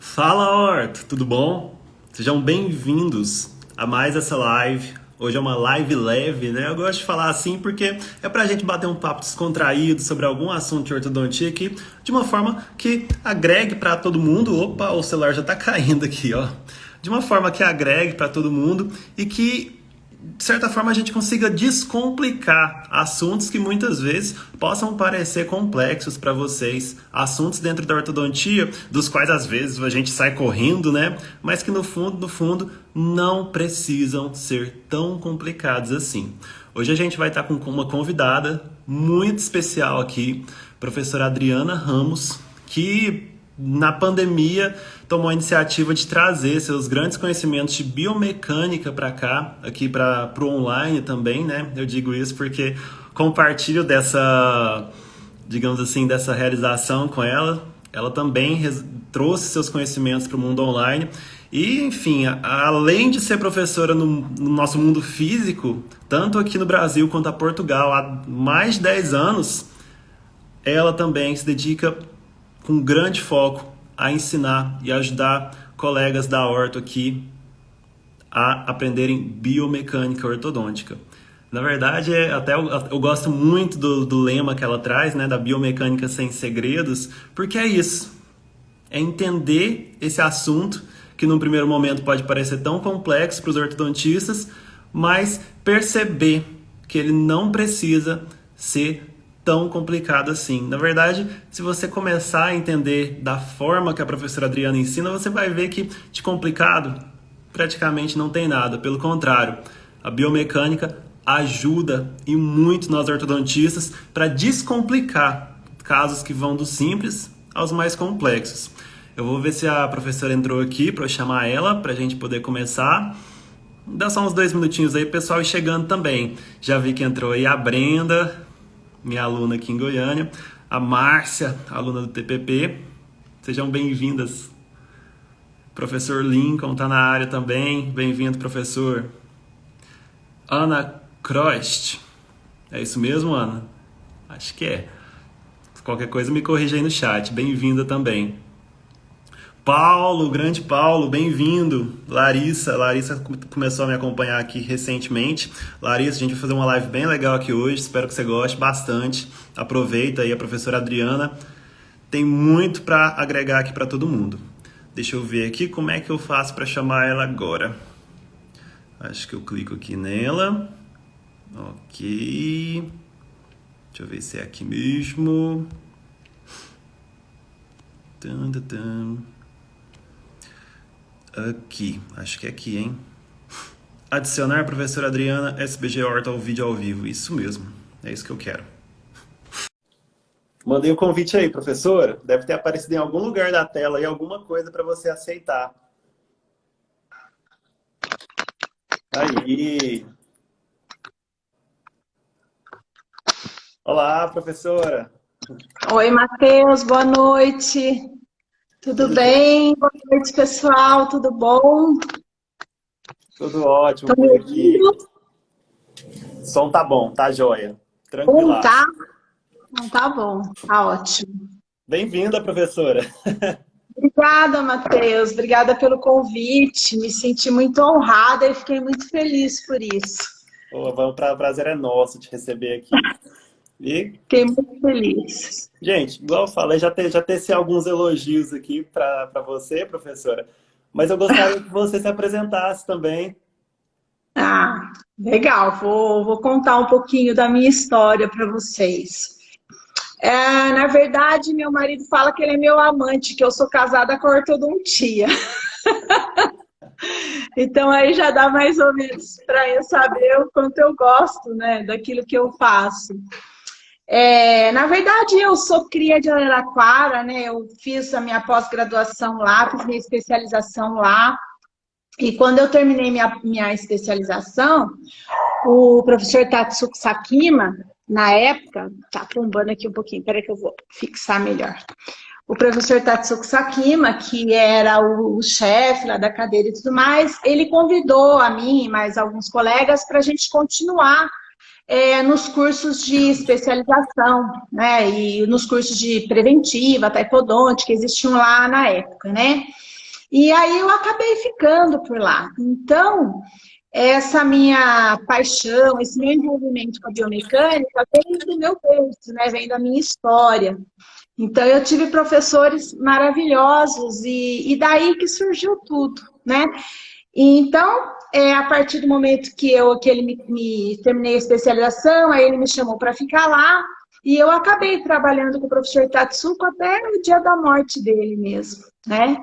Fala, Horto, tudo bom? Sejam bem-vindos a mais essa live. Hoje é uma live leve, né? Eu gosto de falar assim porque é pra gente bater um papo descontraído sobre algum assunto de ortodontia aqui, de uma forma que agregue pra todo mundo. Opa, o celular já tá caindo aqui, ó. De uma forma que agregue pra todo mundo e que de certa forma a gente consiga descomplicar assuntos que muitas vezes possam parecer complexos para vocês, assuntos dentro da ortodontia dos quais às vezes a gente sai correndo, né? Mas que no fundo não precisam ser tão complicados assim. Hoje a gente vai estar com uma convidada muito especial aqui, professora Adriana Ramos, que na pandemia tomou a iniciativa de trazer seus grandes conhecimentos de biomecânica para cá, aqui para o online também, né? Eu digo isso porque compartilho dessa, digamos assim, dessa realização com ela. Ela também trouxe seus conhecimentos para o mundo online. E, enfim, além de ser professora no nosso mundo físico, tanto aqui no Brasil quanto a Portugal, há mais de 10 anos, ela também se dedica com grande foco a ensinar e ajudar colegas da orto aqui a aprenderem biomecânica ortodôntica. Na verdade, até eu gosto muito do lema que ela traz, né, da biomecânica sem segredos, porque é isso, é entender esse assunto que num primeiro momento pode parecer tão complexo para os ortodontistas, mas perceber que ele não precisa ser tão complicado assim. Na verdade, se você começar a entender da forma que a professora Adriana ensina, você vai ver que de complicado praticamente não tem nada. Pelo contrário, a biomecânica ajuda e muito nós ortodontistas para descomplicar casos que vão dos simples aos mais complexos. Eu vou ver se a professora entrou aqui para eu chamar ela para a gente poder começar. Dá só uns 2 minutinhos aí, pessoal, e chegando também. Já vi que entrou aí a Brenda, minha aluna aqui em Goiânia, a Márcia, aluna do TPP. Sejam bem-vindas. Professor Lincoln está na área também. Bem-vindo, professor. Ana Crost. É isso mesmo, Ana? Acho que é. Qualquer coisa me corrija aí no chat. Bem-vinda também. Paulo, grande Paulo, bem-vindo. Larissa começou a me acompanhar aqui recentemente. Larissa, a gente vai fazer uma live bem legal aqui hoje, espero que você goste bastante. Aproveita aí, a professora Adriana tem muito para agregar aqui para todo mundo. Deixa eu ver aqui como é que eu faço para chamar ela agora. Acho que eu clico aqui nela. Ok. Deixa eu ver se é aqui mesmo. Aqui, acho que é aqui, hein? Adicionar a professora Adriana SBG Horta ao vídeo ao vivo. Isso mesmo, é isso que eu quero. Mandei o convite aí, professora. Deve ter aparecido em algum lugar da tela aí alguma coisa para você aceitar. Aí. Olá, professora. Oi, Matheus, boa noite. Tudo bem? Boa noite, pessoal. Tudo bom? Tudo ótimo Estão me por aqui. ouvindo? O som tá bom, tá joia. Tranquila. Tá? Não, tá bom, tá ótimo. Bem-vinda, professora. Obrigada, Matheus. Obrigada pelo convite. Me senti muito honrada e fiquei muito feliz por isso. O prazer é nosso te receber aqui. E, Fiquei muito feliz. gente, igual eu falei, já teci alguns elogios aqui para você, professora. Mas eu gostaria que você se apresentasse também. Ah, legal. Vou contar um pouquinho da minha história para vocês. Na verdade, meu marido fala que ele é meu amante, que eu sou casada com a ortodontia. Então aí já dá mais ou menos para eu saber o quanto eu gosto, né, daquilo que eu faço. Na verdade, eu sou cria de Araraquara, né? Eu fiz a minha pós-graduação lá, fiz minha especialização lá. E quando eu terminei minha especialização, o professor Tatsuki Sakima, na época, tá bombando aqui um pouquinho, peraí que eu vou fixar melhor. O professor Tatsuki Sakima, que era o chefe lá da cadeira e tudo mais, ele convidou a mim e mais alguns colegas para a gente continuar nos cursos de especialização, né? E nos cursos de preventiva, até podonte, que existiam lá na época, né? E aí eu acabei ficando por lá. Então, essa minha paixão, esse meu envolvimento com a biomecânica vem do meu berço, né? Vem da minha história. Então, eu tive professores maravilhosos e daí que surgiu tudo, né? E então, a partir do momento que ele me terminei a especialização, aí ele me chamou para ficar lá e eu acabei trabalhando com o professor Tatsuko até o dia da morte dele mesmo, né?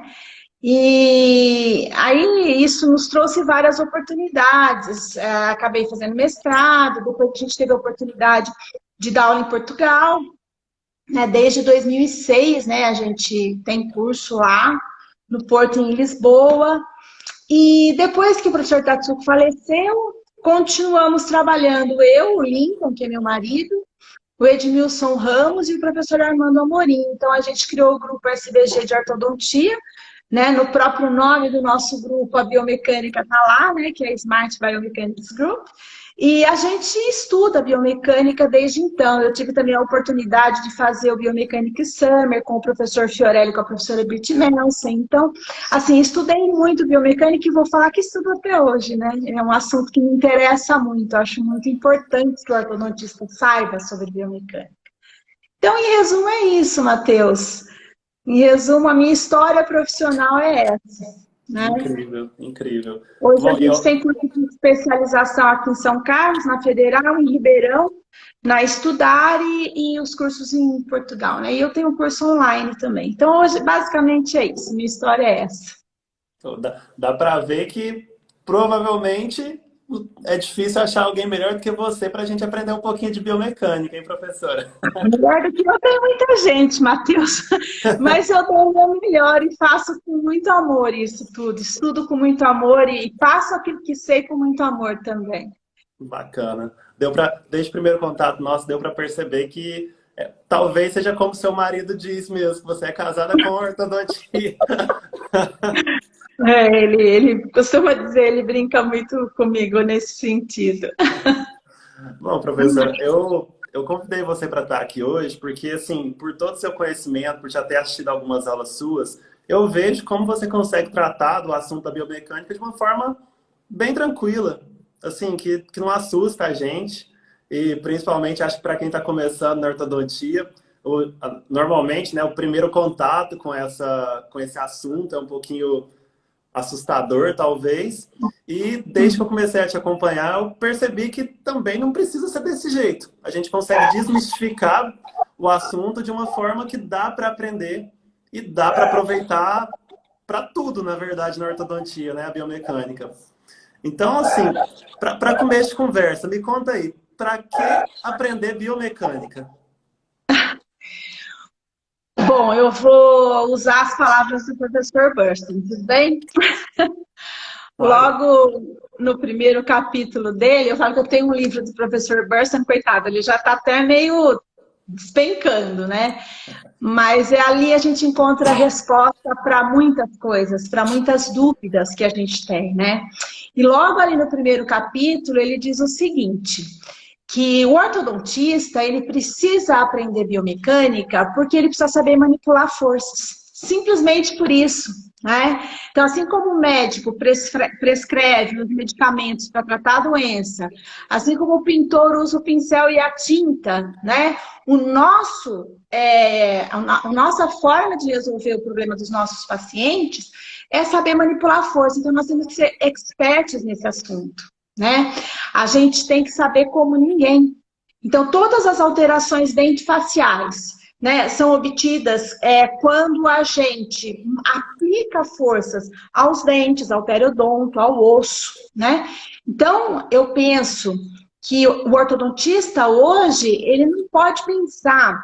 E aí isso nos trouxe várias oportunidades. Acabei fazendo mestrado, depois a gente teve a oportunidade de dar aula em Portugal, né? Desde 2006, né? A gente tem curso lá no Porto, em Lisboa. E depois que o professor Tatsuko faleceu, continuamos trabalhando eu, o Lincoln, que é meu marido, o Edmilson Ramos e o professor Armando Amorim. Então, a gente criou o grupo SBG de ortodontia, né? No próprio nome do nosso grupo, a biomecânica está lá, né? Que é a Smart Biomechanics Group. E a gente estuda biomecânica desde então. Eu tive também a oportunidade de fazer o Biomechanic Summer com o professor Fiorelli e com a professora Brit Nelson. Então, assim, estudei muito biomecânica e vou falar que estudo até hoje, né? É um assunto que me interessa muito. Eu acho muito importante que o ortodontista saiba sobre biomecânica. Então, em resumo, é isso, Matheus. Em resumo, a minha história profissional é essa, né? Incrível, incrível. Hoje a Bom, gente tem curso de especialização aqui em São Carlos, na Federal, em Ribeirão, na Estudar e os cursos em Portugal, né? E eu tenho um curso online também. Então, hoje, basicamente, é isso. Minha história é essa. dá para ver que provavelmente é difícil achar alguém melhor do que você para a gente aprender um pouquinho de biomecânica, hein, professora? Melhor do que eu tenho muita gente, Matheus. Mas eu dou o meu melhor e faço com muito amor isso tudo. Estudo com muito amor e faço aquilo que sei com muito amor também. Bacana. Desde o primeiro contato nosso, deu para perceber que talvez seja como seu marido diz mesmo, que você é casada com ortodontia. Ele costuma dizer, ele brinca muito comigo nesse sentido. Bom, professora, eu convidei você para estar aqui hoje porque, assim, por todo o seu conhecimento, por já ter assistido algumas aulas suas, eu vejo como você consegue tratar do assunto da biomecânica de uma forma bem tranquila, assim, que não assusta a gente. E, principalmente, acho que para quem está começando na ortodontia, normalmente, né, o primeiro contato com esse assunto é um pouquinho assustador, talvez. E desde que eu comecei a te acompanhar, eu percebi que também não precisa ser desse jeito. A gente consegue desmistificar o assunto de uma forma que dá para aprender e dá para aproveitar para tudo, na verdade, na ortodontia, né? A biomecânica. Então, assim, para começo de conversa, me conta aí, para que aprender biomecânica? Bom, eu vou usar as palavras do professor Burston, tudo bem? Claro. Logo no primeiro capítulo dele, eu falo que eu tenho um livro do professor Burston, coitado, ele já está até meio despencando, né? Mas ali a gente encontra a resposta para muitas coisas, para muitas dúvidas que a gente tem, né? E logo ali no primeiro capítulo, ele diz o seguinte, que o ortodontista, ele precisa aprender biomecânica porque ele precisa saber manipular forças. Simplesmente por isso, né? Então, assim como o médico prescreve os medicamentos para tratar a doença, assim como o pintor usa o pincel e a tinta, né? A nossa forma de resolver o problema dos nossos pacientes é saber manipular a força. Então, nós temos que ser expertos nesse assunto, né? A gente tem que saber como ninguém. Então, todas as alterações dentofaciais, né, são obtidas quando a gente aplica forças aos dentes, ao periodonto, ao osso, né? Então, eu penso que o ortodontista hoje, ele não pode pensar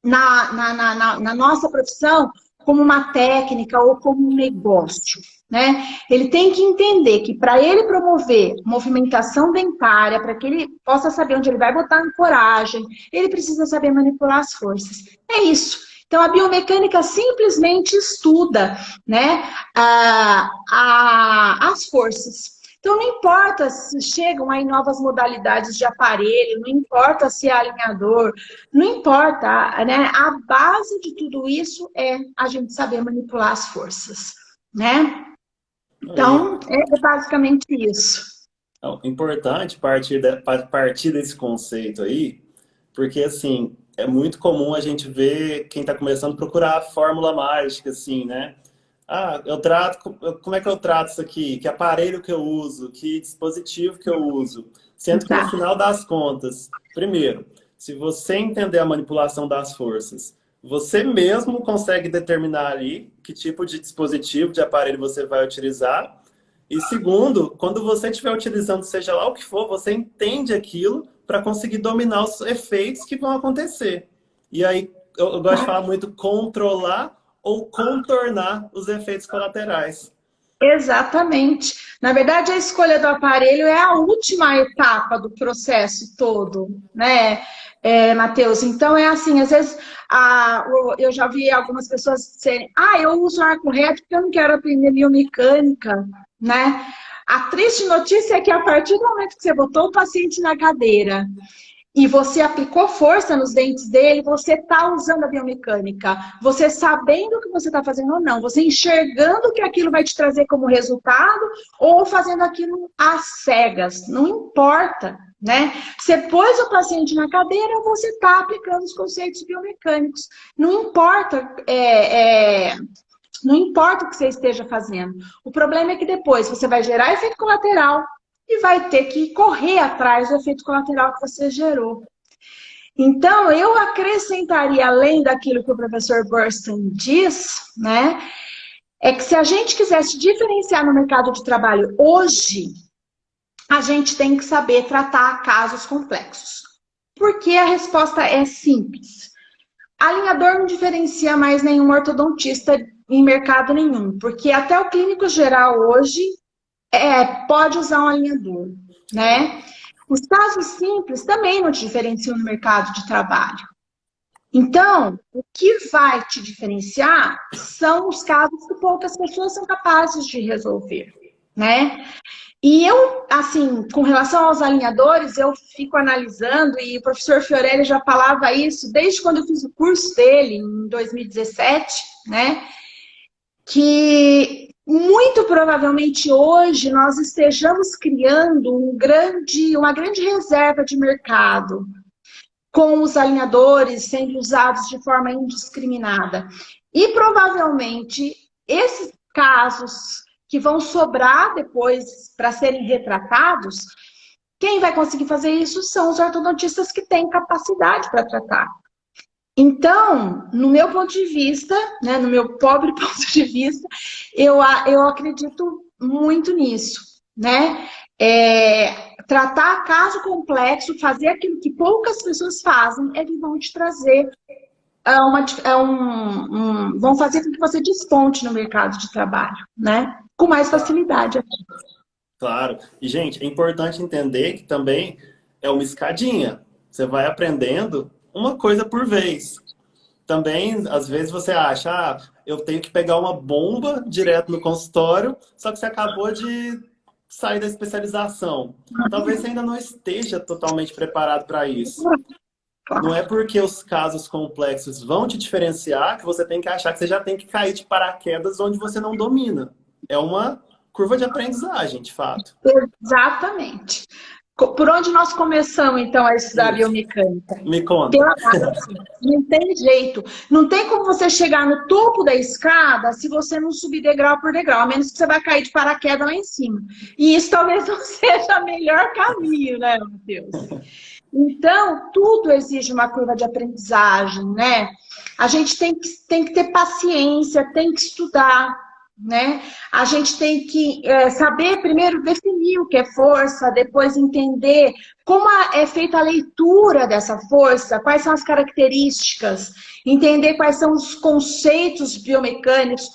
na nossa profissão como uma técnica ou como um negócio, né? Ele tem que entender que para ele promover movimentação dentária, para que ele possa saber onde ele vai botar a ancoragem, ele precisa saber manipular as forças. É isso. Então, a biomecânica simplesmente estuda, né, as forças. Então, não importa se chegam aí novas modalidades de aparelho, não importa se é alinhador, não importa, né? A base de tudo isso é a gente saber manipular as forças, né? E Então, é basicamente isso. então, importante partir desse conceito aí, porque assim, é muito comum a gente ver quem está começando a procurar a fórmula mágica, assim, né? Ah, como é que eu trato isso aqui? Que aparelho que eu uso? Que dispositivo que eu uso? Sendo que no Tá. final das contas, primeiro, se você entender a manipulação das forças, você mesmo consegue determinar ali que tipo de dispositivo, de aparelho você vai utilizar. E segundo, quando você estiver utilizando seja lá o que for, você entende aquilo para conseguir dominar os efeitos que vão acontecer. E aí, eu gosto de falar muito controlar ou contornar os efeitos colaterais. Exatamente. Na verdade, a escolha do aparelho é a última etapa do processo todo, né, Matheus? Então, é assim, às vezes, eu já vi algumas pessoas dizerem, eu uso arco reto porque eu não quero aprender biomecânica, né? A triste notícia é que a partir do momento que você botou o paciente na cadeira e você aplicou força nos dentes dele, você está usando a biomecânica. Você sabendo o que você está fazendo ou não. Você enxergando o que aquilo vai te trazer como resultado ou fazendo aquilo às cegas. Não importa, né? Você pôs o paciente na cadeira, você está aplicando os conceitos biomecânicos. Não importa... Não importa o que você esteja fazendo. O problema é que depois você vai gerar efeito colateral e vai ter que correr atrás do efeito colateral que você gerou. Então, eu acrescentaria, além daquilo que o professor Burston diz, né, é que se a gente quiser se diferenciar no mercado de trabalho hoje, a gente tem que saber tratar casos complexos. Porque a resposta é simples. Alinhador não diferencia mais nenhum ortodontista em mercado nenhum, porque até o clínico geral hoje pode usar um alinhador, né? Os casos simples também não te diferenciam no mercado de trabalho. Então, o que vai te diferenciar são os casos que poucas pessoas são capazes de resolver, né? E eu, assim, com relação aos alinhadores, eu fico analisando, e o professor Fiorelli já falava isso desde quando eu fiz o curso dele, em 2017, né? Que muito provavelmente hoje nós estejamos criando uma grande reserva de mercado com os alinhadores sendo usados de forma indiscriminada. E provavelmente esses casos que vão sobrar depois para serem retratados, quem vai conseguir fazer isso são os ortodontistas que têm capacidade para tratar. Então, no meu ponto de vista, né, no meu pobre ponto de vista, eu acredito muito nisso, né? Tratar caso complexo, fazer aquilo que poucas pessoas fazem, é que vão te trazer vão fazer com que você desponte no mercado de trabalho, né? Com mais facilidade. Claro. E, gente, é importante entender que também é uma escadinha. Você vai aprendendo uma coisa por vez. Também, às vezes, você acha, eu tenho que pegar uma bomba direto no consultório, só que você acabou de sair da especialização. Talvez você ainda não esteja totalmente preparado para isso. Não é porque os casos complexos vão te diferenciar que você tem que achar que você já tem que cair de paraquedas onde você não domina. É uma curva de aprendizagem, de fato. Exatamente. Por onde nós começamos, então, a estudar Isso. biomecânica? Me conta. Pela base. Não tem jeito. Não tem como você chegar no topo da escada se você não subir degrau por degrau, a menos que você vai cair de paraquedas lá em cima. E isso talvez não seja o melhor caminho, né, Matheus? Então, tudo exige uma curva de aprendizagem, né? A gente tem que ter paciência, tem que estudar, né? A gente tem que saber primeiro definir o que é força, depois entender como é feita a leitura dessa força, quais são as características, entender quais são os conceitos biomecânicos,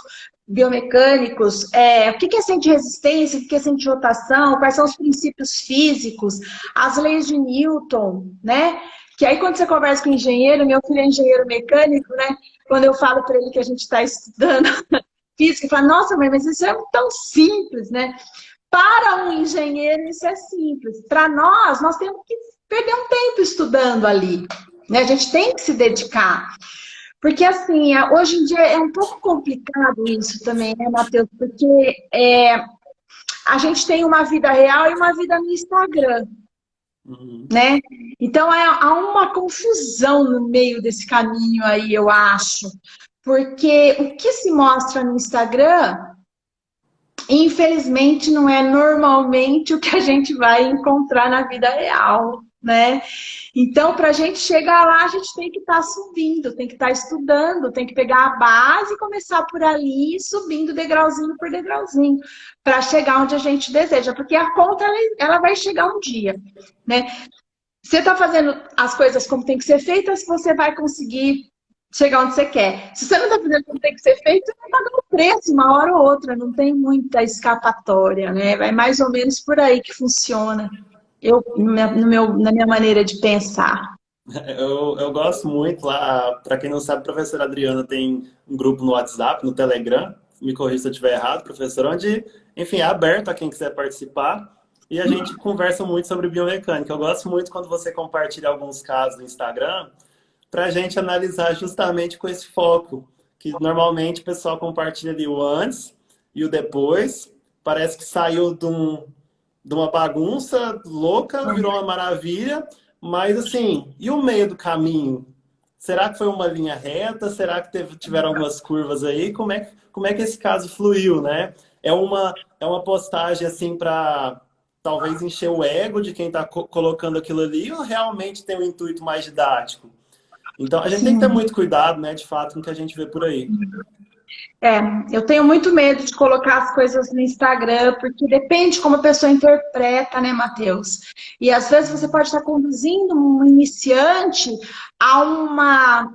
o que é centro de resistência, o que é centro de rotação, quais são os princípios físicos, as leis de Newton, né? Que aí quando você conversa com o engenheiro, meu filho é engenheiro mecânico, né? Quando eu falo para ele que a gente está estudando física, ele fala, nossa, mãe, mas isso é tão simples, né? Para um engenheiro isso é simples. Para nós temos que perder um tempo estudando ali, né? A gente tem que se dedicar. Porque, assim, hoje em dia é um pouco complicado isso também, né, Matheus? Porque a gente tem uma vida real e uma vida no Instagram, Uhum. né? Então, há uma confusão no meio desse caminho aí, eu acho. Porque o que se mostra no Instagram, infelizmente, não é normalmente o que a gente vai encontrar na vida real, né? Então, para a gente chegar lá, a gente tem que estar subindo, tem que estar estudando, tem que pegar a base e começar por ali, subindo degrauzinho por degrauzinho, para chegar onde a gente deseja, porque a conta ela vai chegar um dia, né? Você está fazendo as coisas como tem que ser feitas, você vai conseguir chegar onde você quer. Se você não está fazendo como tem que ser feito, você vai pagar o preço uma hora ou outra, não tem muita escapatória, né? É mais ou menos por aí que funciona. Na minha maneira de pensar. Eu gosto muito lá, para quem não sabe, a professora Adriana tem um grupo no WhatsApp, no Telegram, me corrija se eu estiver errado, professor, onde, enfim, é aberto a quem quiser participar e a gente conversa muito sobre biomecânica. Eu gosto muito quando você compartilha alguns casos no Instagram para a gente analisar justamente com esse foco, que normalmente o pessoal compartilha ali o antes e o depois, parece que saiu de uma bagunça louca, virou uma maravilha, mas assim, e o meio do caminho? Será que foi uma linha reta? Será que tiveram algumas curvas aí? Como é que esse caso fluiu, né? É uma postagem assim para talvez encher o ego de quem está colocando aquilo ali ou realmente tem um intuito mais didático? Então a gente tem que ter Sim. muito cuidado, né, de fato, com o que a gente vê por aí. É, eu tenho muito medo de colocar as coisas no Instagram, porque depende como a pessoa interpreta, né, Matheus? E às vezes você pode estar conduzindo um iniciante a uma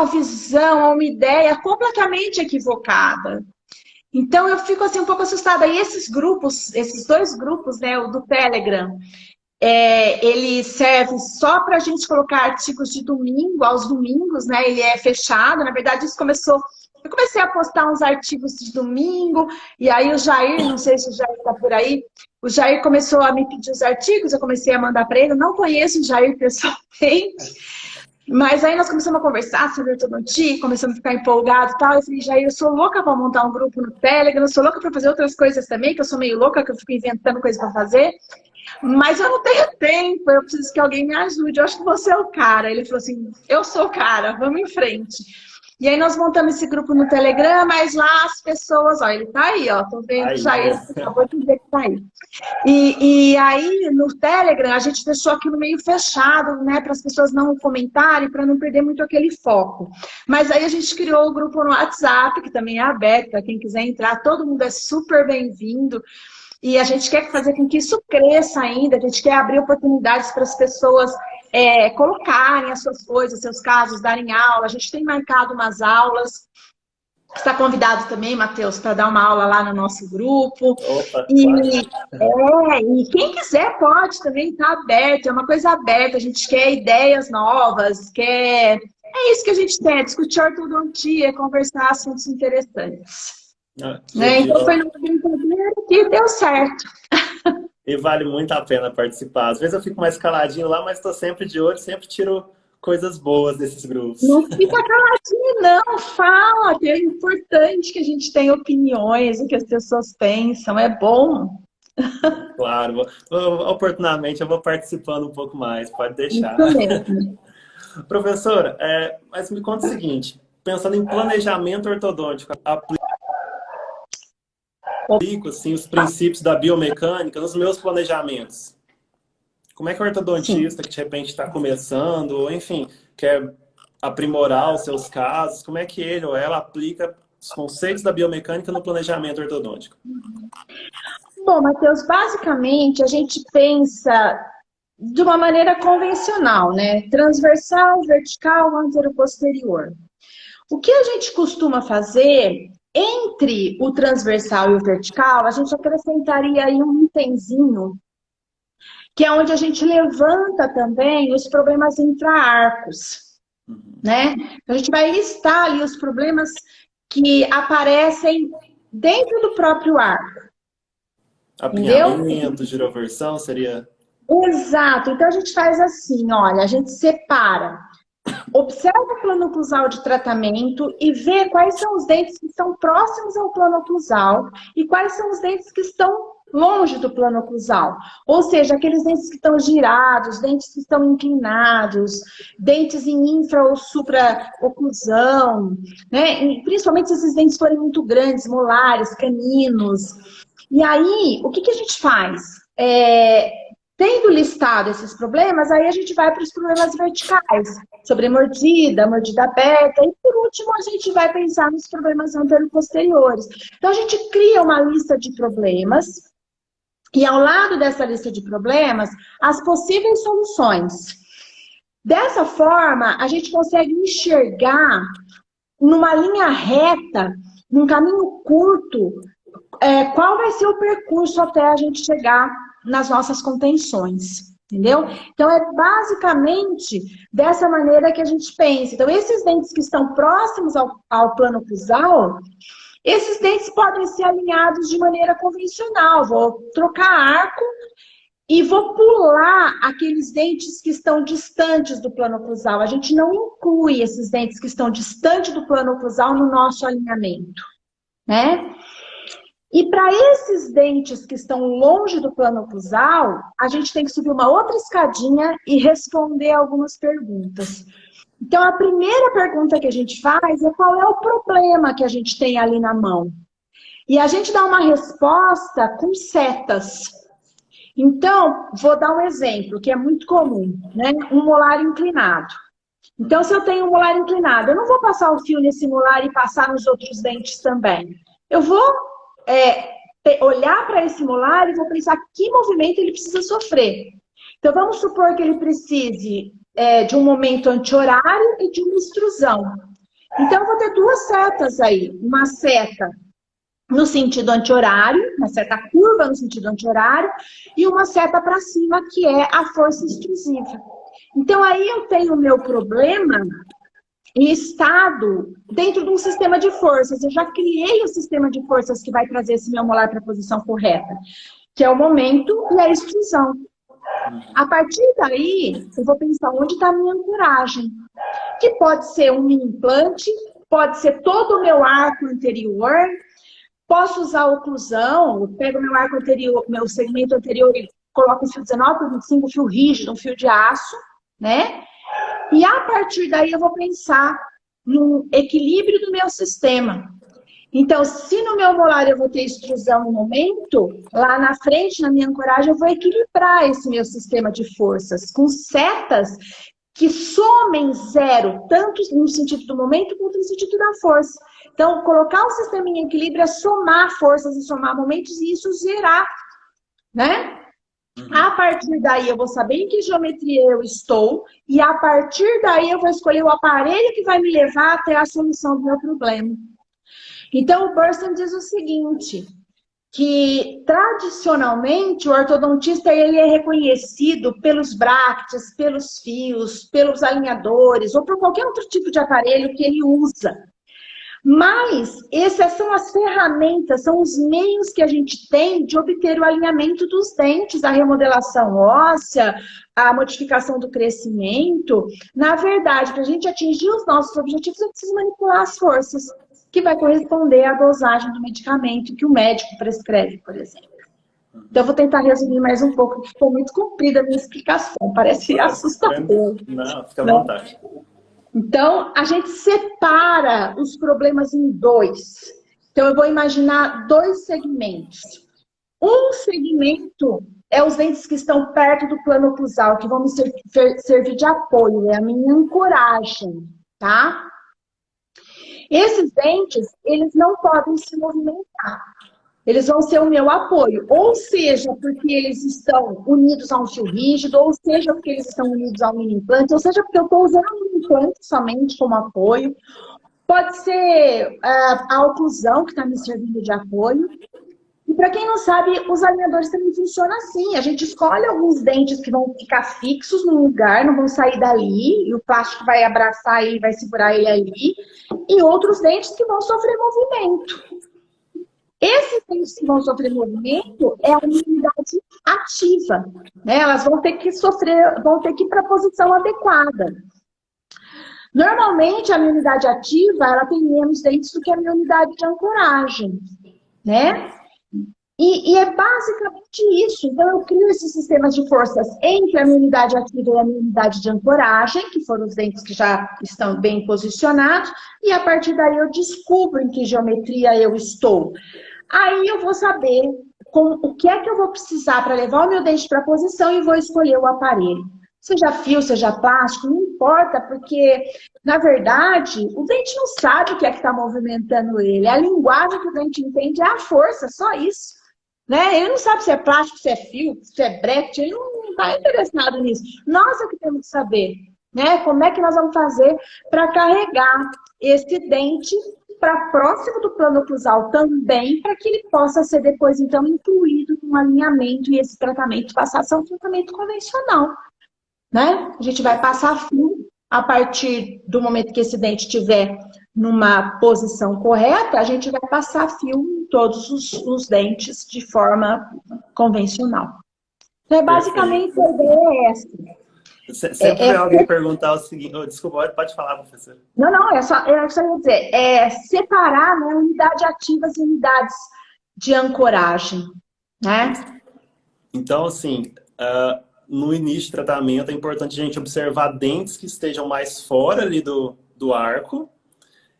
visão, a uma ideia completamente equivocada. Então eu fico assim um pouco assustada. E esses grupos, esses dois grupos, né, o do Telegram, ele serve só para a gente colocar artigos de domingo, aos domingos, né? Ele é fechado. Na verdade, isso começou. Eu comecei a postar uns artigos de domingo, e aí o Jair, não sei se o Jair está por aí, o Jair começou a me pedir os artigos, eu comecei a mandar para ele. Eu não conheço o Jair pessoalmente, mas aí nós começamos a conversar sobre ortodontia, começamos a ficar empolgados e tal. Eu falei, Jair, eu sou louca para montar um grupo no Telegram, eu sou louca para fazer outras coisas também, que eu sou meio louca, que eu fico inventando coisas para fazer. Mas eu não tenho tempo, eu preciso que alguém me ajude. Eu acho que você é o cara. Ele falou assim: eu sou o cara, vamos em frente. E aí nós montamos esse grupo no Telegram, mas lá as pessoas, ó, ele tá aí, ó, tô vendo que Aí, já ele acabou de dizer que tá aí. E aí no Telegram a gente deixou aquilo meio fechado, né, para as pessoas não comentarem, para não perder muito aquele foco. Mas aí a gente criou o grupo no WhatsApp, que também é aberto para quem quiser entrar, todo mundo é super bem-vindo. E a gente quer fazer com que isso cresça ainda, a gente quer abrir oportunidades para as pessoas colocarem as suas coisas, seus casos, darem aula. A gente tem marcado umas aulas. Está convidado também, Matheus, para dar uma aula lá no nosso grupo. opa, claro. E quem quiser pode também, está aberto, é uma coisa aberta. A gente quer ideias novas, quer. É isso que a gente quer, discutir ortodontia, conversar assuntos interessantes. Né? Então foi numa brincadeira que deu certo. E vale muito a pena participar. Às vezes eu fico mais caladinho lá, mas estou sempre de olho, sempre tiro coisas boas desses grupos. Não fica caladinho, não. Fala que é importante que a gente tenha opiniões, o que as pessoas pensam. É bom. Claro, oportunamente eu vou participando um pouco mais, pode deixar. Isso mesmo. Professora, mas me conta o seguinte, pensando em planejamento ortodôntico, aplico assim, os princípios da biomecânica nos meus planejamentos. Como é que o Sim. ortodontista que de repente está começando, ou enfim, quer aprimorar os seus casos, como é que ele ou ela aplica os conceitos da biomecânica no planejamento ortodôntico? Bom, Matheus, basicamente a gente pensa de uma maneira convencional, né? Transversal, vertical, antero-posterior. O que a gente costuma fazer entre o transversal e o vertical, a gente acrescentaria aí um itemzinho, que é onde a gente levanta também os problemas intra-arcos, né? A gente vai listar ali os problemas que aparecem dentro do próprio arco. entendeu? Apinhamento, giroversão, seria... Exato. Então a gente faz assim, olha, a gente separa. Observa o plano oclusal de tratamento e vê quais são os dentes que estão próximos ao plano oclusal e quais são os dentes que estão longe do plano oclusal. Ou seja, aqueles dentes que estão girados, dentes que estão inclinados, dentes em infra ou supraoclusão, né? E principalmente se esses dentes forem muito grandes, molares, caninos. E aí, o que que a gente faz? Tendo listado esses problemas, aí a gente vai para os problemas verticais, sobre mordida, mordida aberta, e por último a gente vai pensar nos problemas anteroposteriores. Então a gente cria uma lista de problemas, e ao lado dessa lista de problemas, as possíveis soluções. Dessa forma, a gente consegue enxergar numa linha reta, num caminho curto, qual vai ser o percurso até a gente chegar nas nossas contenções, entendeu? Então, é basicamente dessa maneira que a gente pensa. Então, esses dentes que estão próximos ao plano oclusal, esses dentes podem ser alinhados de maneira convencional. Vou trocar arco e vou pular aqueles dentes que estão distantes do plano oclusal. A gente não inclui esses dentes que estão distantes do plano oclusal no nosso alinhamento, né? E para esses dentes que estão longe do plano oclusal, a gente tem que subir uma outra escadinha e responder algumas perguntas. Então, a primeira pergunta que a gente faz é qual é o problema que a gente tem ali na mão. E a gente dá uma resposta com setas. Então, vou dar um exemplo, que é muito comum, né? Um molar inclinado. Então, se eu tenho um molar inclinado, eu não vou passar o fio nesse molar e passar nos outros dentes também. Eu vou olhar para esse molar e vou pensar que movimento ele precisa sofrer. Então, vamos supor que ele precise de um momento anti-horário e de uma extrusão. Então, eu vou ter duas setas aí. Uma seta no sentido anti-horário, uma seta curva no sentido anti-horário, e uma seta para cima, que é a força extrusiva. Então, aí eu tenho o meu problema em estado dentro de um sistema de forças. Eu já criei o sistema de forças que vai trazer esse meu molar para a posição correta, que é o momento e a extrusão. A partir daí, eu vou pensar onde está a minha ancoragem, que pode ser um mini implante, pode ser todo o meu arco anterior, posso usar oclusão, eu pego meu arco anterior, meu segmento anterior e coloco um fio 19 por 25, um fio rígido, um fio de aço, né? E a partir daí eu vou pensar no equilíbrio do meu sistema. Então, se no meu molar eu vou ter extrusão no momento, lá na frente, na minha ancoragem, eu vou equilibrar esse meu sistema de forças com setas que somem zero, tanto no sentido do momento quanto no sentido da força. Então, colocar o sistema em equilíbrio é somar forças e somar momentos e isso gerar, né? A partir daí eu vou saber em que geometria eu estou e a partir daí eu vou escolher o aparelho que vai me levar até a solução do meu problema. Então o Burston diz o seguinte, que tradicionalmente o ortodontista ele é reconhecido pelos bractes, pelos fios, pelos alinhadores ou por qualquer outro tipo de aparelho que ele usa. Mas essas são as ferramentas, são os meios que a gente tem de obter o alinhamento dos dentes, a remodelação óssea, a modificação do crescimento. Na verdade, para a gente atingir os nossos objetivos, é preciso manipular as forças, que vai corresponder à dosagem do medicamento que o médico prescreve, por exemplo. Então, eu vou tentar resumir mais um pouco, porque ficou muito comprida a minha explicação, parece assustador. Não, fica à vontade. Então, a gente separa os problemas em dois. Então, eu vou imaginar dois segmentos. Um segmento é os dentes que estão perto do plano oclusal, que vão me servir de apoio, é a minha ancoragem, tá? Esses dentes, eles não podem se movimentar. Eles vão ser o meu apoio, ou seja, porque eles estão unidos a um fio rígido, ou seja, porque eles estão unidos a um mini implante, ou seja, porque eu estou usando um implante somente como apoio. Pode ser a oclusão que está me servindo de apoio. E para quem não sabe, os alinhadores também funcionam assim. A gente escolhe alguns dentes que vão ficar fixos no lugar, não vão sair dali, e o plástico vai abraçar ele, vai segurar ele ali, e outros dentes que vão sofrer movimento. Esses dentes que vão sofrer movimento é a imunidade ativa, né? Elas vão ter que sofrer, vão ter que ir para a posição adequada. Normalmente, a imunidade ativa, ela tem menos dentes do que a imunidade de ancoragem, né? E é basicamente isso. Então, eu crio esses sistemas de forças entre a imunidade ativa e a imunidade de ancoragem, que foram os dentes que já estão bem posicionados, e a partir daí eu descubro em que geometria eu estou. Aí eu vou saber o que é que eu vou precisar para levar o meu dente para a posição e vou escolher o aparelho. Seja fio, seja plástico, não importa, porque, na verdade, o dente não sabe o que é que está movimentando ele. A linguagem que o dente entende é a força, só isso. Né? Ele não sabe se é plástico, se é fio, se é brete, ele não está interessado nisso. Nós é que temos que saber, né? Como é que nós vamos fazer para carregar esse dente para próximo do plano oclusal também, para que ele possa ser depois, então, incluído num alinhamento e esse tratamento passar a ser um tratamento convencional. Né? A gente vai passar fio a partir do momento que esse dente estiver numa posição correta, a gente vai passar fio em todos os dentes de forma convencional. Então, basicamente, a ideia é essa. Sempre vem alguém perguntar o seguinte... Oh, desculpa, pode falar, professor. Não, eu só ia dizer, separar, né, unidades ativas e unidades de ancoragem. Né? Então, assim... no início do tratamento, é importante a gente observar dentes que estejam mais fora ali do arco.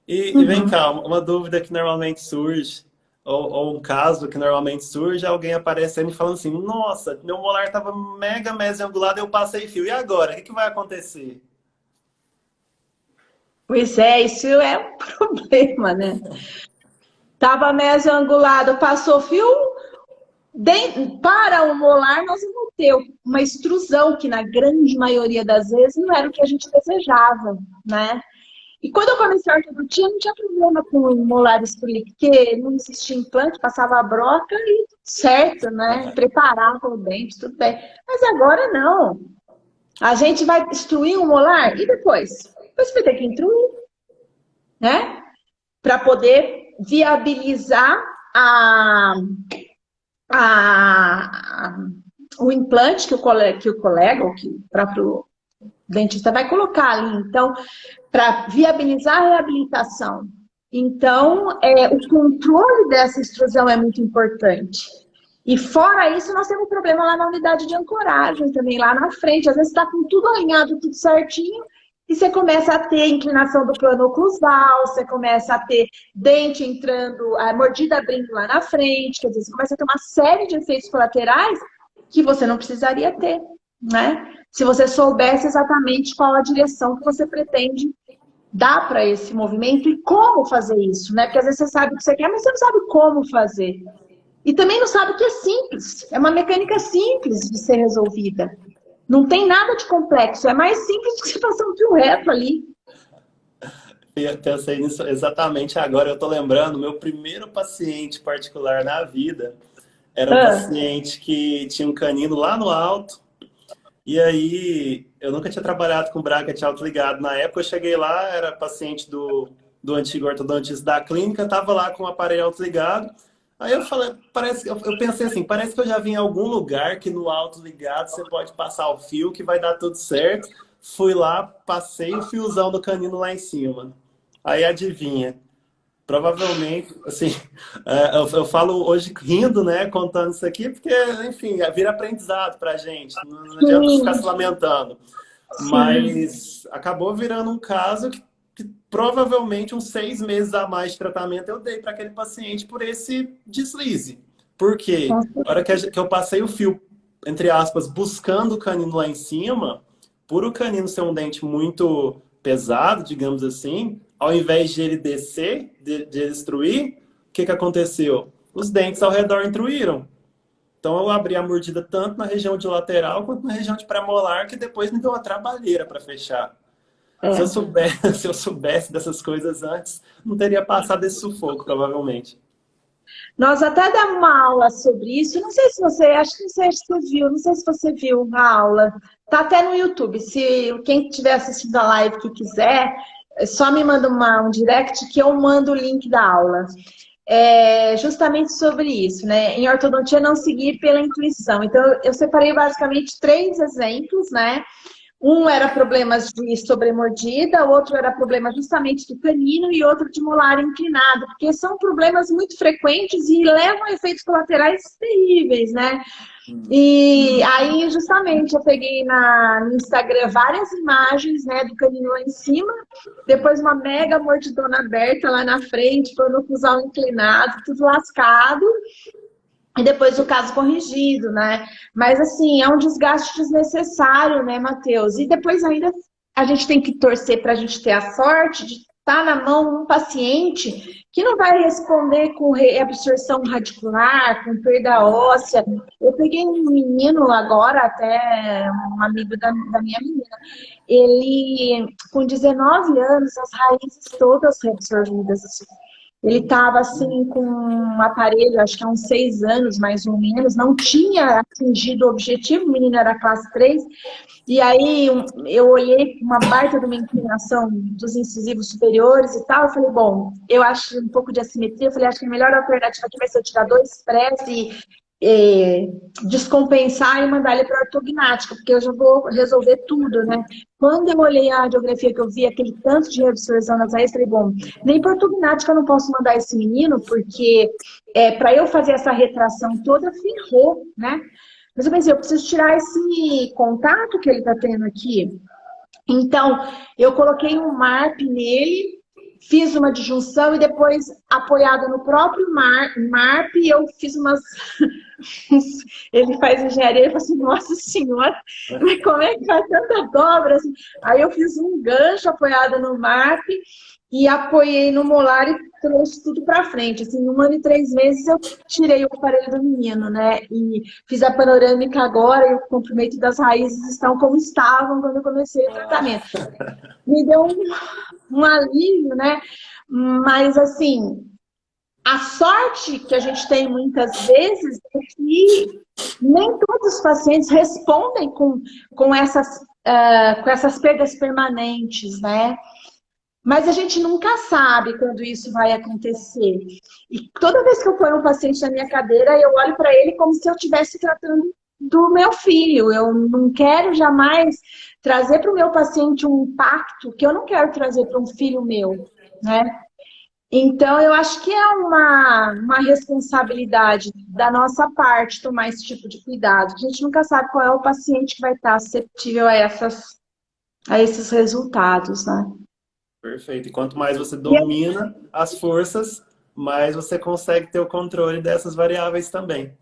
E vem cá, uma dúvida que normalmente surge, ou um caso que normalmente surge, alguém aparecendo e falando assim, nossa, meu molar estava mega mesoangulado, eu passei fio, e agora? O que vai acontecer? Pois é, isso é um problema, né? Tava mesoangulado, passou fio... Para o molar, nós vamos ter uma extrusão, que na grande maioria das vezes não era o que a gente desejava, né? E quando eu comecei a ortodontia, não tinha problema com o molar extruir, porque não existia implante, passava a broca e tudo certo, né? Preparava o dente, tudo bem. Mas agora não. A gente vai extruir o molar e depois? Depois vai ter que intruir, né? Para poder viabilizar o implante que o colega, ou que o próprio dentista vai colocar ali. Então, para viabilizar a reabilitação. Então, o controle dessa extrusão é muito importante. E fora isso, nós temos um problema lá na unidade de ancoragem também, lá na frente. Às vezes está com tudo alinhado, tudo certinho, e você começa a ter inclinação do plano oclusal, você começa a ter dente entrando, a mordida abrindo lá na frente, quer dizer, você começa a ter uma série de efeitos colaterais que você não precisaria ter, né? Se você soubesse exatamente qual a direção que você pretende dar para esse movimento e como fazer isso, né? Porque às vezes você sabe o que você quer, mas você não sabe como fazer. E também não sabe que é simples, é uma mecânica simples de ser resolvida. Não tem nada de complexo, é mais simples do que você passar um fio reto ali. Eu pensei nisso exatamente agora. Eu tô lembrando, meu primeiro paciente particular na vida era um paciente que tinha um canino lá no alto. E aí, eu nunca tinha trabalhado com bracket autoligado. Na época, eu cheguei lá, era paciente do antigo ortodontista da clínica, tava lá com o aparelho autoligado. Aí eu falei, eu pensei assim, parece que eu já vim em algum lugar que no autoligado você pode passar o fio que vai dar tudo certo. Fui lá, passei o fiozão do canino lá em cima. Aí adivinha, provavelmente, assim, eu falo hoje rindo, né, contando isso aqui, porque, enfim, vira aprendizado pra gente, não adianta ficar se lamentando. Sim. Mas acabou virando um caso que provavelmente uns 6 meses a mais de tratamento eu dei para aquele paciente por esse deslize. Por quê? Na hora que eu passei o fio, entre aspas, buscando o canino lá em cima, por o canino ser um dente muito pesado, digamos assim, ao invés de ele descer, de ele destruir, o que aconteceu? Os dentes ao redor intruíram. Então eu abri a mordida tanto na região de lateral quanto na região de premolar, que depois me deu uma trabalheira para fechar. Se eu soubesse dessas coisas antes, não teria passado esse sufoco, provavelmente. Nós até demos uma aula sobre isso. Não sei se você, acho que não sei se você viu, não sei se você viu a aula. Tá até no YouTube. Se quem estiver assistindo a live que quiser, só me manda um direct que eu mando o link da aula. justamente sobre isso, né? Em ortodontia, não seguir pela intuição. Então, eu separei basicamente 3 exemplos, né? Um era problemas de sobremordida, outro era problema justamente do canino e outro de molar inclinado, porque são problemas muito frequentes e levam a efeitos colaterais terríveis, né? E aí, justamente, eu peguei no Instagram várias imagens, né, do canino lá em cima, depois uma mega mordidona aberta lá na frente, pronoclusal inclinado, tudo lascado, e depois o caso corrigido, né? Mas, assim, é um desgaste desnecessário, né, Matheus? E depois ainda a gente tem que torcer para a gente ter a sorte de estar na mão um paciente que não vai responder com reabsorção radicular, com perda óssea. Eu peguei um menino agora, até um amigo da minha menina, ele, com 19 anos, as raízes todas reabsorvidas, assim. Ele estava assim com um aparelho, acho que há uns 6 anos, mais ou menos, não tinha atingido o objetivo, o menino era classe 3, e aí eu olhei uma baita de uma inclinação dos incisivos superiores e tal, eu falei, bom, eu acho um pouco de assimetria, eu falei, acho que a melhor alternativa aqui vai ser eu tirar 2 press e descompensar e mandar ele para ortognática, porque eu já vou resolver tudo, né? Quando eu olhei a radiografia, que eu vi aquele tanto de reabsorção nas raízes, falei, bom, nem para ortognática eu não posso mandar esse menino, porque para eu fazer essa retração toda, ferrou, né? Mas eu pensei, eu preciso tirar esse contato que ele está tendo aqui. Então, eu coloquei um MARP nele, fiz uma disjunção e depois, apoiada no próprio MARP, eu fiz umas... Ele faz engenharia e falou assim, nossa senhora, mas como é que faz tanta dobra? Assim? Aí eu fiz um gancho apoiado no MARP e apoiei no molar e trouxe tudo para frente. Assim, em 1 ano e 3 meses eu tirei o aparelho do menino, né? E fiz a panorâmica agora e o comprimento das raízes estão como estavam quando eu comecei o tratamento. Me deu um alívio, né? Mas, assim, a sorte que a gente tem muitas vezes é que nem todos os pacientes respondem com essas perdas permanentes, né? Mas a gente nunca sabe quando isso vai acontecer. E toda vez que eu ponho um paciente na minha cadeira, eu olho para ele como se eu estivesse tratando do meu filho. Eu não quero jamais trazer para o meu paciente um impacto que eu não quero trazer para um filho meu, né? Então, eu acho que é uma responsabilidade da nossa parte tomar esse tipo de cuidado. A gente nunca sabe qual é o paciente que vai estar suscetível a esses resultados, né? Perfeito. E quanto mais você domina as forças, mais você consegue ter o controle dessas variáveis também.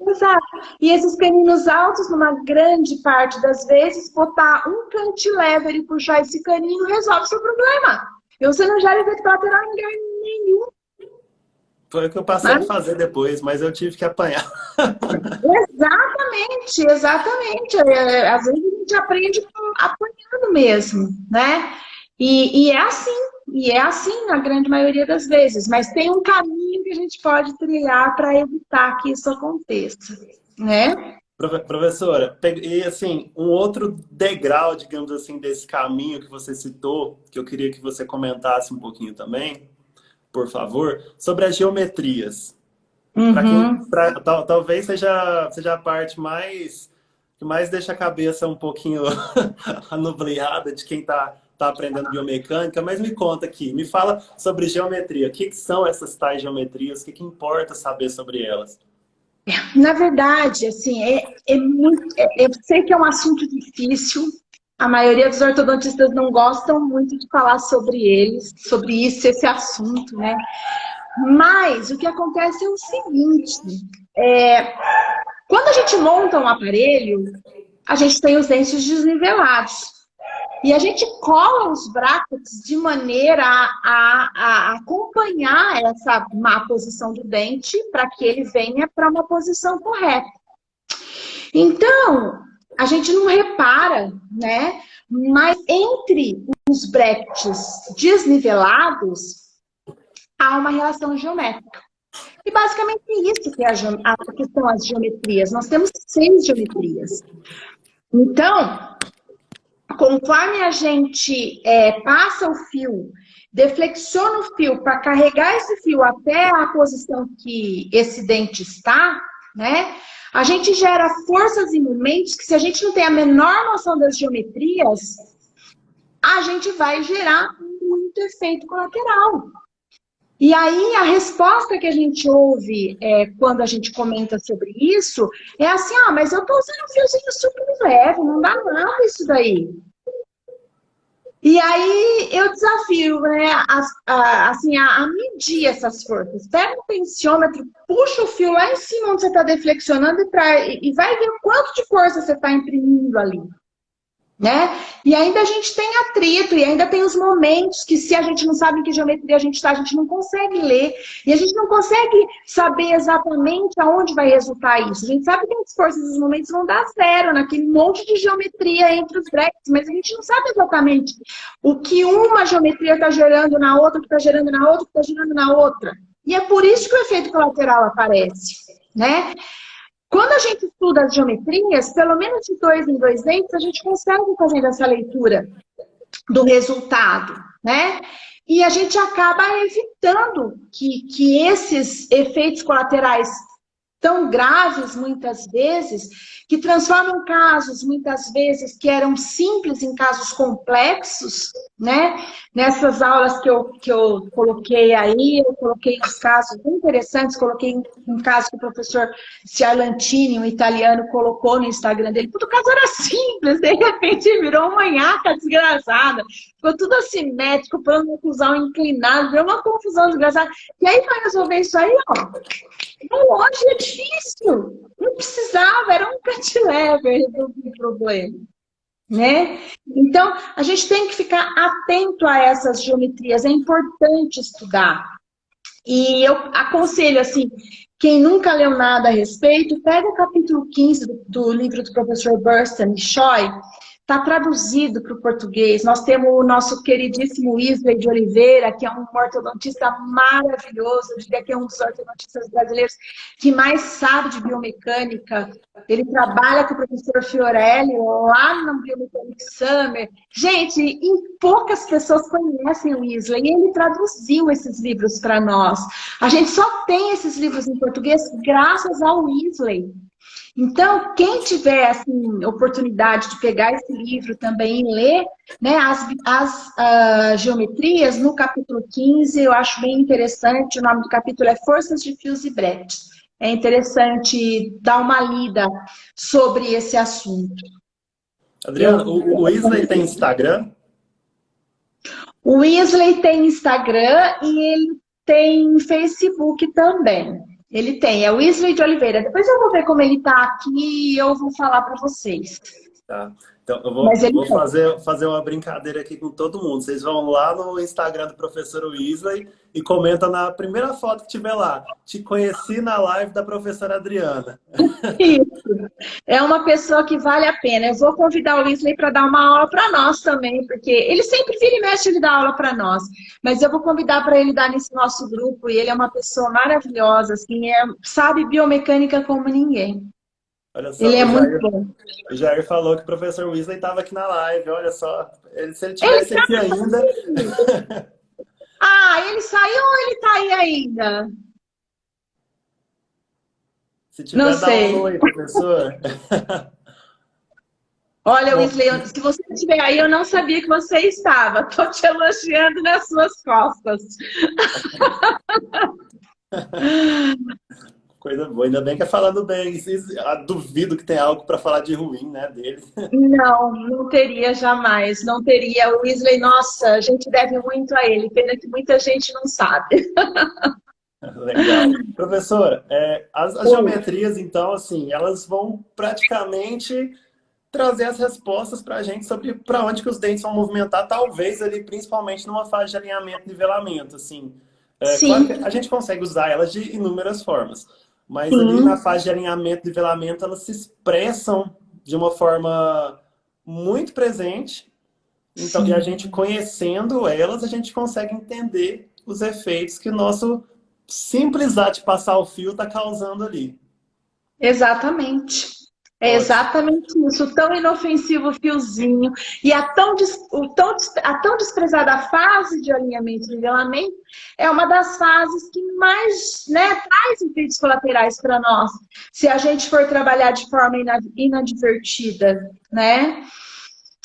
Exato. E esses caninos altos, numa grande parte das vezes, botar um cantilever e puxar esse canino resolve o seu problema. E você não gera efeito colateral em lugar nenhum. Foi o que eu passei a fazer depois, mas eu tive que apanhar. Exatamente, exatamente. Às vezes a gente aprende apanhando mesmo, né? E é assim na grande maioria das vezes, mas tem um caminho que a gente pode trilhar para evitar que isso aconteça, né? Professora, e assim, um outro degrau, digamos assim, desse caminho que você citou, que eu queria que você comentasse um pouquinho também, por favor, sobre as geometrias. Uhum. Talvez seja a parte que mais deixa a cabeça um pouquinho anubliada de quem está aprendendo biomecânica, mas me conta aqui, me fala sobre geometria. O que são essas tais geometrias? O que importa saber sobre elas? Na verdade, assim, eu sei que é um assunto difícil, a maioria dos ortodontistas não gostam muito de falar sobre eles, sobre isso, esse assunto, né? Mas o que acontece é o seguinte, quando a gente monta um aparelho, a gente tem os dentes desnivelados. E a gente cola os brackets de maneira a acompanhar essa má posição do dente para que ele venha para uma posição correta. Então, a gente não repara, né? Mas entre os brackets desnivelados, há uma relação geométrica. E basicamente é isso que são as geometrias. Nós temos 6 geometrias. Então, conforme a gente passa o fio deflexiona o fio para carregar esse fio até a posição que esse dente está, né? A gente gera forças e momentos que, se a gente não tem a menor noção das geometrias, a gente vai gerar muito efeito colateral. E aí, a resposta que a gente ouve quando a gente comenta sobre isso é assim, mas eu tô usando um fiozinho super leve, não dá nada isso daí. E aí, eu desafio, né, a medir essas forças. Pega um tensiômetro, puxa o fio lá em cima onde você está deflexionando e vai ver quanto de força você está imprimindo ali. Né? E ainda a gente tem atrito, e ainda tem os momentos que, se a gente não sabe em que geometria a gente está, a gente não consegue ler, e a gente não consegue saber exatamente aonde vai resultar isso. A gente sabe que as forças dos momentos vão dar zero, naquele monte de geometria entre os brackets, mas a gente não sabe exatamente o que uma geometria está gerando na outra, que está gerando na outra, que está gerando na outra. E é por isso que o efeito colateral aparece, né? Quando a gente estuda as geometrias, pelo menos de 2 em 2 dentes, a gente consegue fazer essa leitura do resultado, né? E a gente acaba evitando que esses efeitos colaterais tão graves, muitas vezes, que transformam casos, muitas vezes, que eram simples em casos complexos, né? Nessas aulas que eu coloquei aí, eu coloquei os casos interessantes, coloquei um caso que o professor Ciarlantini, um italiano, colocou no Instagram dele. Tudo caso era simples, de repente virou uma manhaca desgraçada, ficou tudo assimétrico, plano de oclusão inclinado, deu uma confusão desgraçada. E aí, para resolver isso aí, hoje é difícil, não precisava, era um cantilever resolver o problema, né? Então, a gente tem que ficar atento a essas geometrias, é importante estudar. E eu aconselho, assim, quem nunca leu nada a respeito, pega o capítulo 15 do livro do professor Burston e Choi. Está traduzido para o português. Nós temos o nosso queridíssimo Wesley de Oliveira, que é um ortodontista maravilhoso, eu diria que é um dos ortodontistas brasileiros que mais sabe de biomecânica. Ele trabalha com o professor Fiorelli lá no Biomechanic Summer. Gente, e poucas pessoas conhecem o Wesley, e ele traduziu esses livros para nós. A gente só tem esses livros em português graças ao Wesley. Então, quem tiver assim, oportunidade de pegar esse livro também e ler, né, as geometrias, no capítulo 15, eu acho bem interessante. O nome do capítulo é Forças de Fios e Bretes. É interessante dar uma lida sobre esse assunto. Adriana, o Wesley tem Instagram? O Wesley tem Instagram e ele tem Facebook também. Ele tem, é o Wesley de Oliveira. Depois eu vou ver como ele tá aqui e eu vou falar para vocês. Tá. Então, eu vou fazer uma brincadeira aqui com todo mundo. Vocês vão lá no Instagram do professor Wesley e comenta na primeira foto que tiver lá. Te conheci na live da professora Adriana. Isso. É uma pessoa que vale a pena. Eu vou convidar o Wesley para dar uma aula para nós também, porque ele sempre vira e mexe, ele dá aula para nós. Mas eu vou convidar para ele dar nesse nosso grupo, e ele é uma pessoa maravilhosa, assim, sabe biomecânica como ninguém. Olha só, ele é muito bom. O Jair falou que o professor Wesley estava aqui na live, olha só. Se ele tivesse aqui ainda... Ele saiu ou ele está aí ainda? Se tiver, não sei. Dá um oi, professor. Olha, Wesley, se você estiver aí, eu não sabia que você estava. Estou te elogiando nas suas costas. Coisa boa, ainda bem que é falando bem. Duvido que tem algo para falar de ruim, né, dele. Não teria jamais, não teria. O Wesley, nossa, a gente deve muito a ele, pena que muita gente não sabe. Legal. Professora, as geometrias, então, assim, elas vão praticamente trazer as respostas para a gente sobre para onde que os dentes vão movimentar, talvez ali, principalmente numa fase de alinhamento e nivelamento, assim. Claro que a gente consegue usar elas de inúmeras formas, mas ali na fase de alinhamento e nivelamento, elas se expressam de uma forma muito presente. Então, e a gente conhecendo elas, a gente consegue entender os efeitos que o nosso simples ato de passar o fio está causando ali. Exatamente. É exatamente isso, tão inofensivo o fiozinho. E a tão desprezada fase de alinhamento e nivelamento é uma das fases que mais, né, traz efeitos colaterais para nós, se a gente for trabalhar de forma inadvertida, né?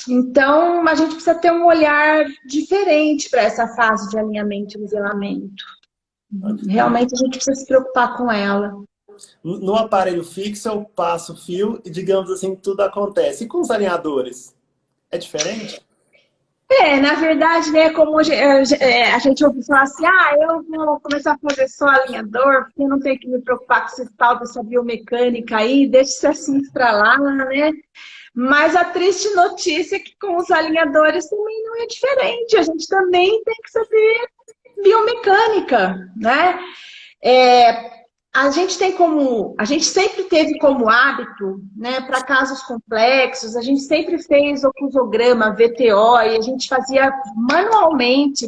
Então, a gente precisa ter um olhar diferente para essa fase de alinhamento e nivelamento. Realmente, a gente precisa se preocupar com ela. No aparelho fixo, eu passo o fio e, digamos assim, tudo acontece. E com os alinhadores? É diferente? Na verdade, né, como a gente ouve falar assim, eu vou começar a fazer só alinhador, porque eu não tenho que me preocupar com esse tal dessa biomecânica aí, deixa isso assim para lá, né? Mas a triste notícia é que com os alinhadores também não é diferente, a gente também tem que saber biomecânica, né? A gente sempre teve como hábito, né, para casos complexos, a gente sempre fez oclusograma, VTO, e a gente fazia manualmente.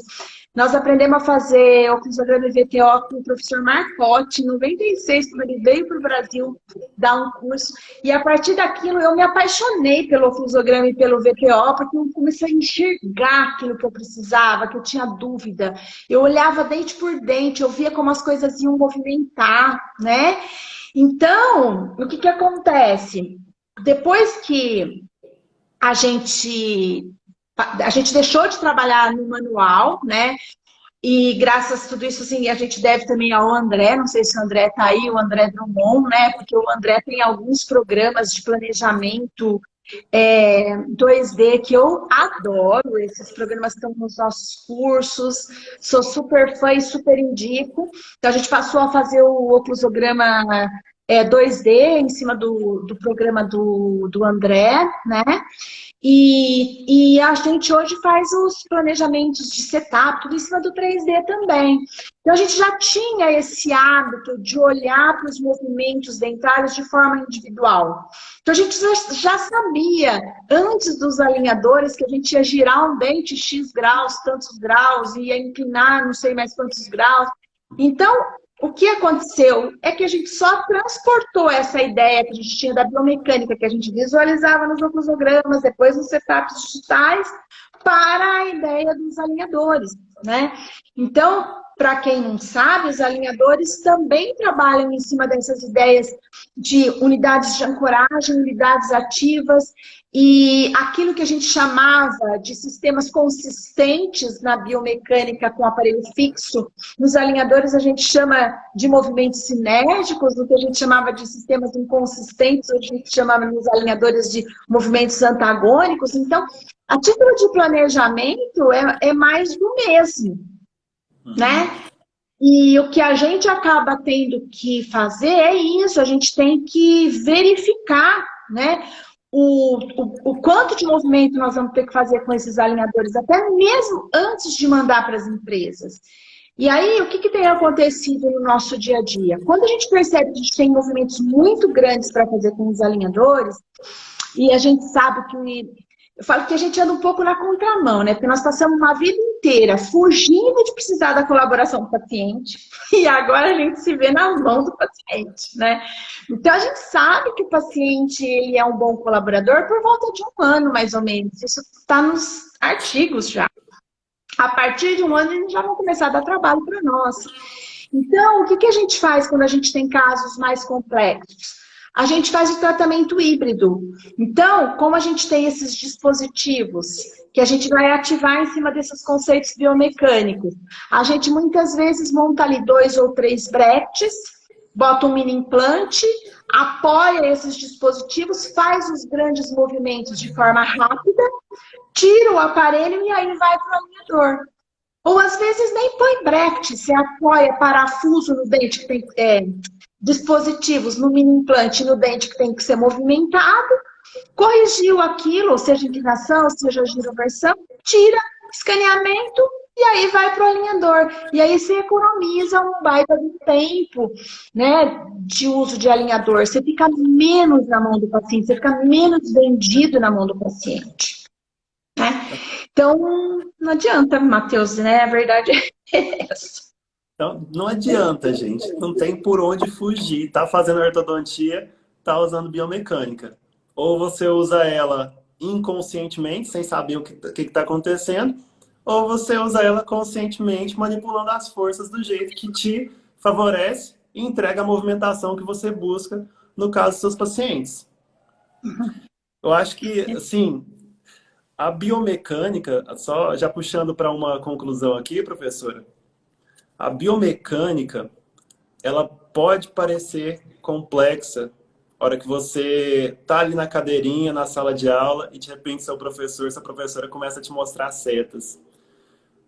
Nós aprendemos a fazer oclusograma e VTO com o professor Marcotti, em 96, quando ele veio para o Brasil dar um curso. E a partir daquilo eu me apaixonei pelo oclusograma e pelo VTO, porque eu comecei a enxergar aquilo que eu precisava, que eu tinha dúvida. Eu olhava dente por dente, eu via como as coisas iam movimentar, né? Então, o que acontece? Depois que a gente deixou de trabalhar no manual, né? E graças a tudo isso, assim, a gente deve também ao André, não sei se o André está aí, o André Drummond, né? Porque o André tem alguns programas de planejamento 2D que eu adoro, esses programas estão nos nossos cursos, sou super fã e super indico. Então a gente passou a fazer o oclusograma 2D em cima do programa do André, né? E a gente hoje faz os planejamentos de setup, tudo em cima do 3D também. Então, a gente já tinha esse hábito de olhar para os movimentos dentários de forma individual. Então, a gente já sabia, antes dos alinhadores, que a gente ia girar um dente X graus, tantos graus, ia inclinar não sei mais quantos graus. Então, o que aconteceu é que a gente só transportou essa ideia que a gente tinha da biomecânica, que a gente visualizava nos oclusogramas, depois nos setups digitais, para a ideia dos alinhadores, né? Então, para quem não sabe, os alinhadores também trabalham em cima dessas ideias de unidades de ancoragem, unidades ativas, e aquilo que a gente chamava de sistemas consistentes na biomecânica com aparelho fixo, nos alinhadores a gente chama de movimentos sinérgicos, o que a gente chamava de sistemas inconsistentes, a gente chamava nos alinhadores de movimentos antagônicos. Então, a título de planejamento é mais do mesmo, né? E o que a gente acaba tendo que fazer é isso, a gente tem que verificar, né? O quanto de movimento nós vamos ter que fazer com esses alinhadores, até mesmo antes de mandar para as empresas. E aí, o que tem acontecido no nosso dia a dia? Quando a gente percebe que a gente tem movimentos muito grandes para fazer com os alinhadores, e a gente sabe que... Eu falo que a gente anda um pouco na contramão, né? Porque nós passamos uma vida inteira fugindo de precisar da colaboração do paciente e agora a gente se vê na mão do paciente, né? Então, a gente sabe que o paciente ele é um bom colaborador por volta de um ano, mais ou menos. Isso está nos artigos já. A partir de um ano, eles já vão começar a dar trabalho para nós. Então, o que a gente faz quando a gente tem casos mais complexos? A gente faz o tratamento híbrido. Então, como a gente tem esses dispositivos que a gente vai ativar em cima desses conceitos biomecânicos, a gente muitas vezes monta ali 2 ou 3 brackets, bota um mini implante, apoia esses dispositivos, faz os grandes movimentos de forma rápida, tira o aparelho e aí vai para o alinhador. Ou às vezes nem põe bracket, você apoia parafuso no dente que tem... dispositivos no mini implante no dente que tem que ser movimentado, corrigiu aquilo, seja inclinação, seja giroversão, tira, escaneamento e aí vai para o alinhador. E aí você economiza um baita de tempo, né, de uso de alinhador. Você fica menos na mão do paciente, você fica menos vendido na mão do paciente. Né? Então, não adianta, Matheus, né? A verdade é essa. Então, não adianta, gente. Não tem por onde fugir. Tá fazendo ortodontia, está usando biomecânica. Ou você usa ela inconscientemente, sem saber o que está acontecendo, ou você usa ela conscientemente, manipulando as forças do jeito que te favorece e entrega a movimentação que você busca, no caso dos seus pacientes. Eu acho que, assim, a biomecânica, só já puxando para uma conclusão aqui, professora, a biomecânica, ela pode parecer complexa na hora que você está ali na cadeirinha, na sala de aula, e de repente seu professor, sua professora começa a te mostrar setas.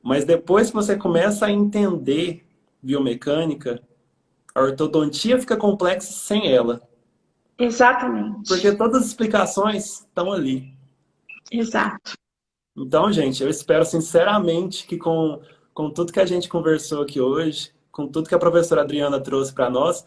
Mas depois que você começa a entender biomecânica, a ortodontia fica complexa sem ela. Exatamente. Porque todas as explicações estão ali. Exato. Então, gente, eu espero sinceramente que com tudo que a gente conversou aqui hoje, com tudo que a professora Adriana trouxe para nós,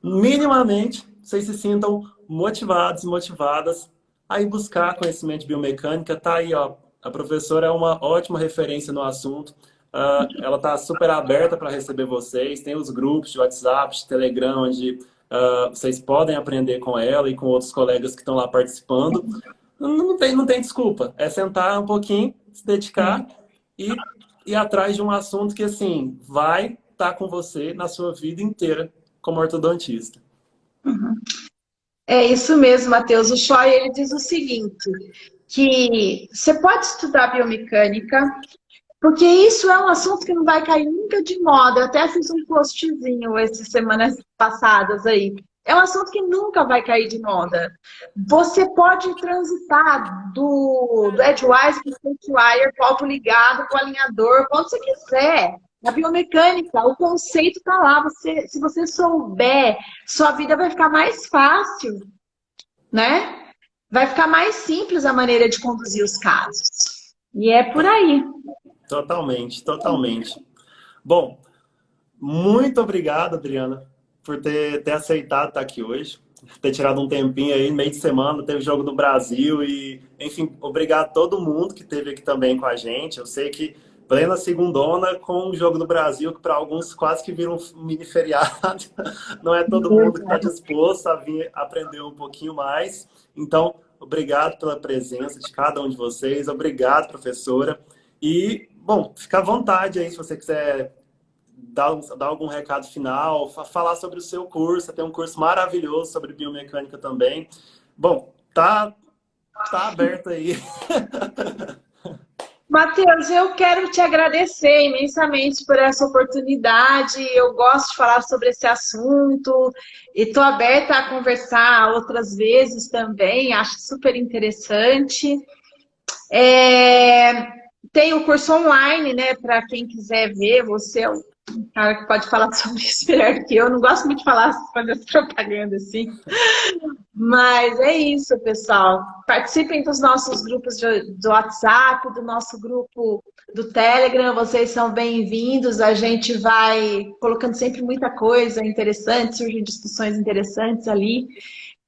minimamente vocês se sintam motivados, motivadas a ir buscar conhecimento de biomecânica. Tá aí, ó, a professora é uma ótima referência no assunto. Ela está super aberta para receber vocês. Tem os grupos de WhatsApp, de Telegram, onde vocês podem aprender com ela e com outros colegas que estão lá participando. Não tem desculpa. É sentar um pouquinho, se dedicar e ir atrás de um assunto que, assim, vai estar com você na sua vida inteira como ortodontista. É isso mesmo, Matheus. O Choi, ele diz o seguinte, que você pode estudar biomecânica, porque isso é um assunto que não vai cair nunca de moda. Eu até fiz um postzinho essas semanas passadas aí. É um assunto que nunca vai cair de moda. Você pode transitar do Edgewise para o Spacewire, com o alto ligado, com o alinhador, quando você quiser. A biomecânica, o conceito está lá. Se você souber, sua vida vai ficar mais fácil, né? Vai ficar mais simples a maneira de conduzir os casos. E é por aí. Totalmente, totalmente. Bom, muito obrigado, Adriana, por ter aceitado estar aqui hoje, ter tirado um tempinho aí, meio de semana, teve jogo do Brasil e, enfim, obrigado a todo mundo que esteve aqui também com a gente. Eu sei que plena segundona com o jogo do Brasil, que para alguns quase que vira um mini feriado. Não é todo mundo que está disposto a vir aprender um pouquinho mais. Então, obrigado pela presença de cada um de vocês. Obrigado, professora. E, bom, fica à vontade aí se você quiser dar algum recado final, falar sobre o seu curso. Tem um curso maravilhoso sobre biomecânica também. Bom, tá aberto aí. Matheus, eu quero te agradecer imensamente por essa oportunidade. Eu gosto de falar sobre esse assunto e estou aberta a conversar outras vezes também. Acho super interessante. Tem o curso online, né? Para quem quiser ver, você é um cara que pode falar sobre isso melhor do que eu. Não gosto muito de falar sobre essa propaganda assim. Mas é isso, pessoal. Participem dos nossos grupos do WhatsApp, do nosso grupo do Telegram. Vocês são bem-vindos. A gente vai colocando sempre muita coisa interessante, surgem discussões interessantes ali.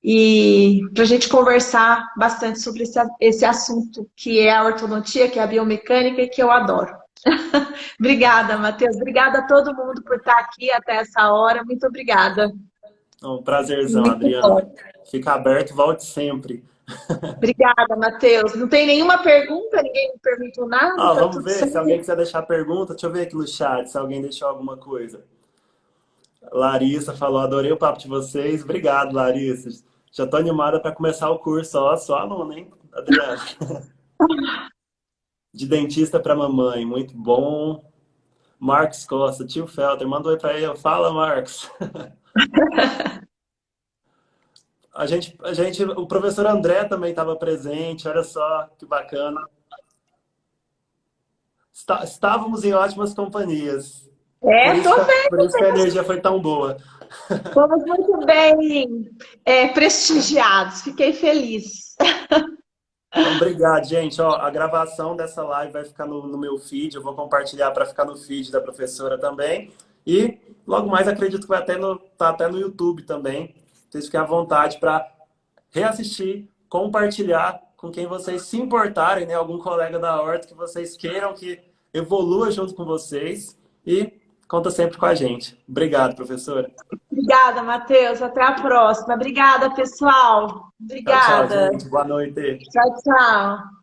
E para a gente conversar bastante sobre esse assunto, que é a ortodontia, que é a biomecânica e que eu adoro. Obrigada, Matheus. Obrigada a todo mundo por estar aqui até essa hora. Muito obrigada. Um prazerzão, Adriana. Fica aberto, volte sempre. Obrigada, Matheus. Não tem nenhuma pergunta? Ninguém me perguntou nada? Tá vamos ver, certo? se alguém quiser deixar pergunta, deixa eu ver aqui no chat, se alguém deixou alguma coisa. Larissa falou, adorei o papo de vocês. Obrigado, Larissa. Já tô animada para começar o curso, ó, sou aluna, hein, Adriana? De dentista para mamãe, muito bom. Marcos Costa, tio Felter, mandou aí para ele. Fala, Marcos. O professor André também estava presente, olha só que bacana. Estávamos em ótimas companhias. Por isso que a energia foi tão boa. Fomos muito bem prestigiados, fiquei feliz. Então, obrigado, gente. Ó, a gravação dessa live vai ficar no meu feed, eu vou compartilhar para ficar no feed da professora também. E logo mais acredito que vai tá até no YouTube também. Vocês fiquem à vontade para reassistir, compartilhar com quem vocês se importarem, né? Algum colega da horta que vocês queiram que evolua junto com vocês. E conta sempre com a gente. Obrigado, professora. Obrigada, Matheus. Até a próxima. Obrigada, pessoal. Tchau, tchau, Obrigada. gente. Boa noite. Tchau, tchau.